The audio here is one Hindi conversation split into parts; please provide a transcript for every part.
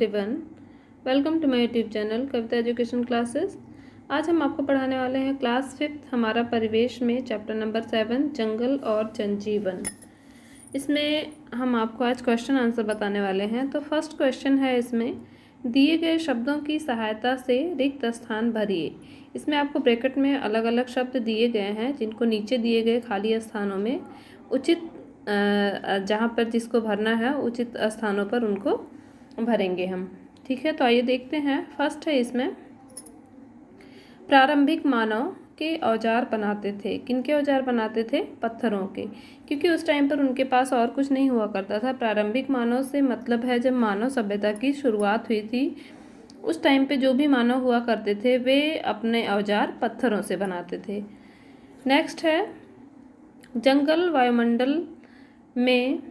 Everyone, welcome to my YouTube channel Kavita education classes. आज हम आपको पढ़ाने वाले हैं क्लास 5 हमारा परिवेश में चैप्टर नंबर 7 जंगल और जनजीवन। इसमें हम आपको आज क्वेश्चन आंसर बताने वाले हैं। तो फर्स्ट क्वेश्चन है, इसमें दिए गए शब्दों की सहायता से रिक्त स्थान भरिए। इसमें आपको ब्रैकेट में अलग अलग शब्द दिए गए हैं जिनको नीचे दिए गए खाली स्थानों में उचित जहाँ पर जिसको भरना है उचित स्थानों पर उनको भरेंगे हम। ठीक है, तो आइए देखते हैं। फर्स्ट है, इसमें प्रारंभिक मानव के औजार बनाते थे। किनके औजार बनाते थे? पत्थरों के, क्योंकि उस टाइम पर उनके पास और कुछ नहीं हुआ करता था। प्रारंभिक मानव से मतलब है जब मानव सभ्यता की शुरुआत हुई थी उस टाइम पे जो भी मानव हुआ करते थे वे अपने औजार पत्थरों से बनाते थे। नेक्स्ट है, जंगल वायुमंडल में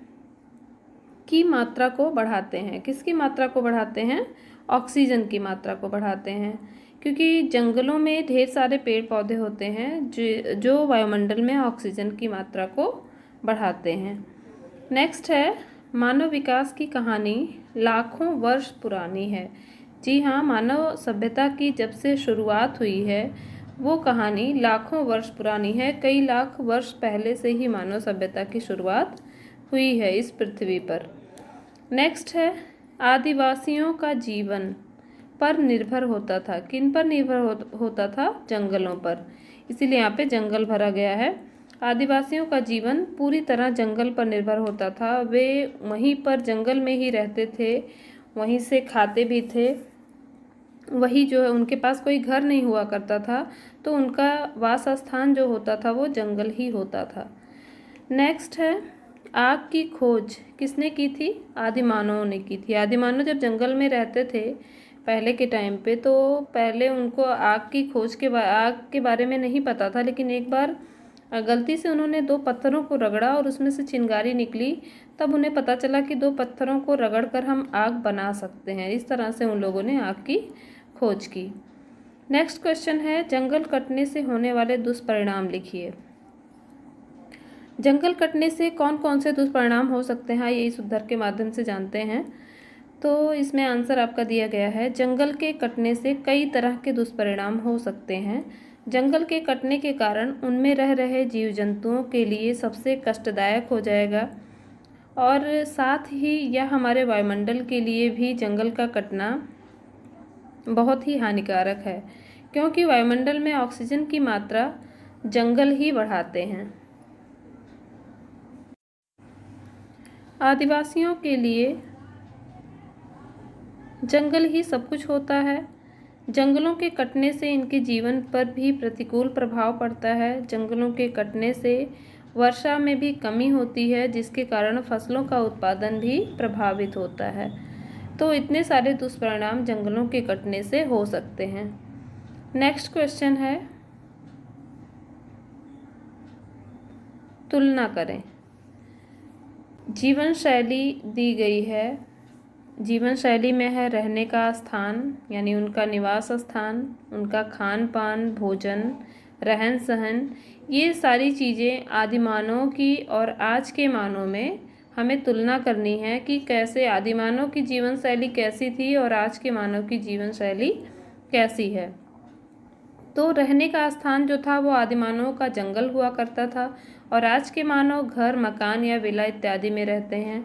की मात्रा को बढ़ाते हैं। किसकी मात्रा को बढ़ाते हैं? ऑक्सीजन की मात्रा को बढ़ाते हैं, क्योंकि जंगलों में ढेर सारे पेड़ पौधे होते हैं जो वायुमंडल में ऑक्सीजन की मात्रा को बढ़ाते हैं। नेक्स्ट है, मानव विकास की कहानी लाखों वर्ष पुरानी है। जी हाँ, मानव सभ्यता की जब से शुरुआत हुई है वो कहानी लाखों वर्ष पुरानी है। कई लाख वर्ष पहले से ही मानव सभ्यता की शुरुआत हुई है इस पृथ्वी पर। नेक्स्ट है, आदिवासियों का जीवन पर निर्भर होता था। किन पर निर्भर होता था? जंगलों पर, इसीलिए यहाँ पे जंगल भरा गया है। आदिवासियों का जीवन पूरी तरह जंगल पर निर्भर होता था। वे वहीं पर जंगल में ही रहते थे, वहीं से खाते भी थे। वही जो है, उनके पास कोई घर नहीं हुआ करता था, तो उनका वास स्थान जो होता था वो जंगल ही होता था। नेक्स्ट है, आग की खोज किसने की थी? आदिमानवों ने की थी। आदिमानव जब जंगल में रहते थे पहले के टाइम पे, तो पहले उनको आग की खोज आग के बारे में नहीं पता था, लेकिन एक बार गलती से उन्होंने 2 पत्थरों को रगड़ा और उसमें से चिंगारी निकली। तब उन्हें पता चला कि 2 पत्थरों को रगड़कर हम आग बना सकते हैं। इस तरह से उन लोगों ने आग की खोज की। नेक्स्ट क्वेश्चन है, जंगल कटने से होने वाले दुष्परिणाम लिखिए। जंगल कटने से कौन कौन से दुष्परिणाम हो सकते हैं, ये इस उद्धरण के माध्यम से जानते हैं। तो इसमें आंसर आपका दिया गया है, जंगल के कटने से कई तरह के दुष्परिणाम हो सकते हैं। जंगल के कटने के कारण उनमें रह रहे जीव जंतुओं के लिए सबसे कष्टदायक हो जाएगा, और साथ ही यह हमारे वायुमंडल के लिए भी जंगल का कटना बहुत ही हानिकारक है, क्योंकि वायुमंडल में ऑक्सीजन की मात्रा जंगल ही बढ़ाते हैं। आदिवासियों के लिए जंगल ही सब कुछ होता है। जंगलों के कटने से इनके जीवन पर भी प्रतिकूल प्रभाव पड़ता है। जंगलों के कटने से वर्षा में भी कमी होती है, जिसके कारण फसलों का उत्पादन भी प्रभावित होता है। तो इतने सारे दुष्परिणाम जंगलों के कटने से हो सकते हैं। नेक्स्ट क्वेश्चन है, तुलना करें। जीवन शैली दी गई है। जीवन शैली में है रहने का स्थान, यानी उनका निवास स्थान, उनका खान पान, भोजन, रहन सहन, ये सारी चीज़ें आदि मानव की और आज के मानव में हमें तुलना करनी है कि कैसे आदि मानव की जीवन शैली कैसी थी और आज के मानव की जीवन शैली कैसी है। तो रहने का स्थान जो था वो आदि मानव का जंगल हुआ करता था, और आज के मानव घर, मकान या विला इत्यादि में रहते हैं।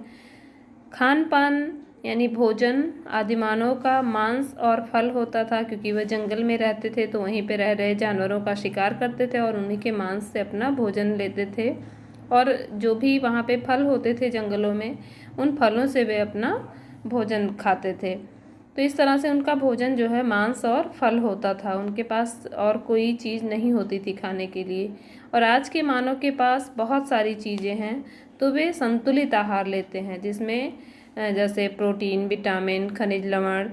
खान पान यानी भोजन आदि मानव का मांस और फल होता था, क्योंकि वह जंगल में रहते थे तो वहीं पे रह रहे जानवरों का शिकार करते थे और उन्हीं के मांस से अपना भोजन लेते थे, और जो भी वहाँ पे फल होते थे जंगलों में उन फलों से वे अपना भोजन खाते थे। तो इस तरह से उनका भोजन जो है मांस और फल होता था, उनके पास और कोई चीज़ नहीं होती थी खाने के लिए। और आज के मानव के पास बहुत सारी चीज़ें हैं, तो वे संतुलित आहार लेते हैं, जिसमें जैसे प्रोटीन, विटामिन, खनिज लवण,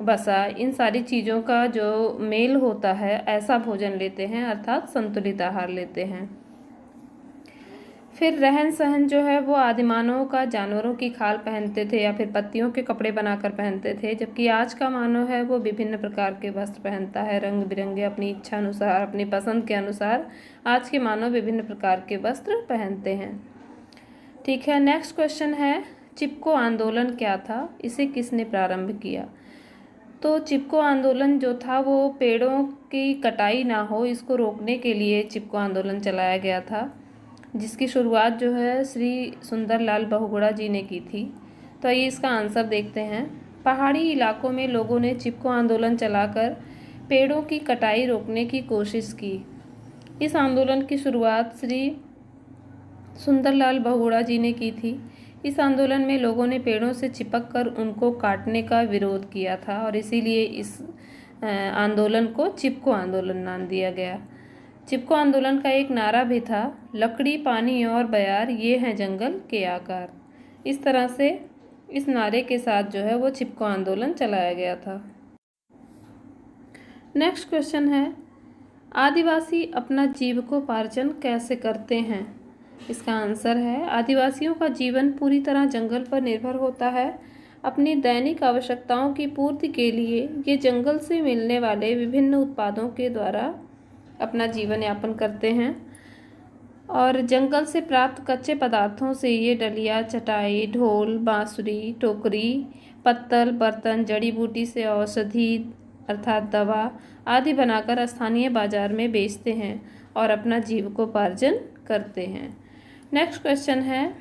वसा, इन सारी चीज़ों का जो मेल होता है ऐसा भोजन लेते हैं, अर्थात संतुलित आहार लेते हैं। फिर रहन सहन जो है वो आदिमानव का जानवरों की खाल पहनते थे या फिर पत्तियों के कपड़े बनाकर पहनते थे, जबकि आज का मानव है वो विभिन्न प्रकार के वस्त्र पहनता है, रंग बिरंगे, अपनी इच्छा अनुसार, अपनी पसंद के अनुसार आज के मानव विभिन्न प्रकार के वस्त्र पहनते हैं। ठीक है, नेक्स्ट क्वेश्चन है, चिपको आंदोलन क्या था, इसे किसने प्रारंभ किया? तो चिपको आंदोलन जो था वो पेड़ों की कटाई ना हो इसको रोकने के लिए चिपको आंदोलन चलाया गया था, जिसकी शुरुआत जो है श्री सुंदरलाल बहुगुणा जी ने की थी। तो आइए इसका आंसर देखते हैं। पहाड़ी इलाकों में लोगों ने चिपको आंदोलन चलाकर पेड़ों की कटाई रोकने की कोशिश की। इस आंदोलन की शुरुआत श्री सुंदरलाल बहुगुणा जी ने की थी। इस आंदोलन में लोगों ने पेड़ों से चिपक कर उनको काटने का विरोध किया था और इसीलिए इस आंदोलन को चिपको आंदोलन नाम दिया गया। चिपको आंदोलन का एक नारा भी था, लकड़ी, पानी और बयार ये हैं जंगल के आकार। इस तरह से इस नारे के साथ जो है वो चिपको आंदोलन चलाया गया था। नेक्स्ट क्वेश्चन है, आदिवासी अपना जीविकोपार्जन कैसे करते हैं? इसका आंसर है, आदिवासियों का जीवन पूरी तरह जंगल पर निर्भर होता है। अपनी दैनिक आवश्यकताओं की पूर्ति के लिए ये जंगल से मिलने वाले विभिन्न उत्पादों के द्वारा अपना जीवन यापन करते हैं और जंगल से प्राप्त कच्चे पदार्थों से ये डलिया, चटाई, ढोल, बांसुरी, टोकरी, पत्तल, बर्तन, जड़ी बूटी से औषधि अर्थात दवा आदि बनाकर स्थानीय बाजार में बेचते हैं और अपना जीविकोपार्जन करते हैं। नेक्स्ट क्वेश्चन है,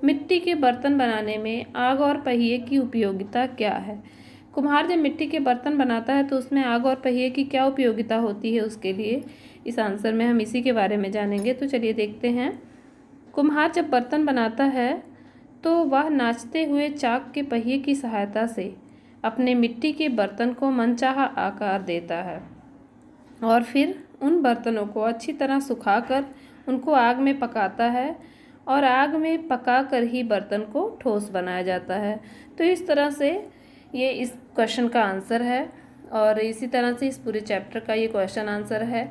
मिट्टी के बर्तन बनाने में आग और पहिए की उपयोगिता क्या है? कुम्हार जब मिट्टी के बर्तन बनाता है तो उसमें आग और पहिए की क्या उपयोगिता होती है उसके लिए? इस आंसर में हम इसी के बारे में जानेंगे। तो चलिए देखते हैं। कुम्हार जब बर्तन बनाता है तो वह नाचते हुए चाक के पहिए की सहायता से अपने मिट्टी के बर्तन को मनचाहा आकार देता है और फिर उन बर्तनों को अच्छी तरह सुखाकर उनको आग में पकाता है और आग में पकाकर ही बर्तन को ठोस बनाया जाता है। तो इस तरह से ये इस क्वेश्चन का आंसर है और इसी तरह से इस पूरे चैप्टर का ये क्वेश्चन आंसर है।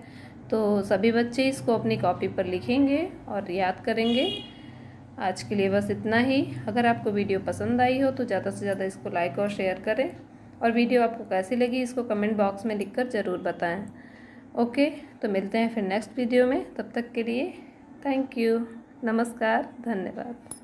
तो सभी बच्चे इसको अपनी कॉपी पर लिखेंगे और याद करेंगे। आज के लिए बस इतना ही। अगर आपको वीडियो पसंद आई हो तो ज़्यादा से ज़्यादा इसको लाइक और शेयर करें और वीडियो आपको कैसी लगी इसको कमेंट बॉक्स में लिखकर ज़रूर बताएं। ओके, तो मिलते हैं फिर नेक्स्ट वीडियो में। तब तक के लिए थैंक यू, नमस्कार, धन्यवाद।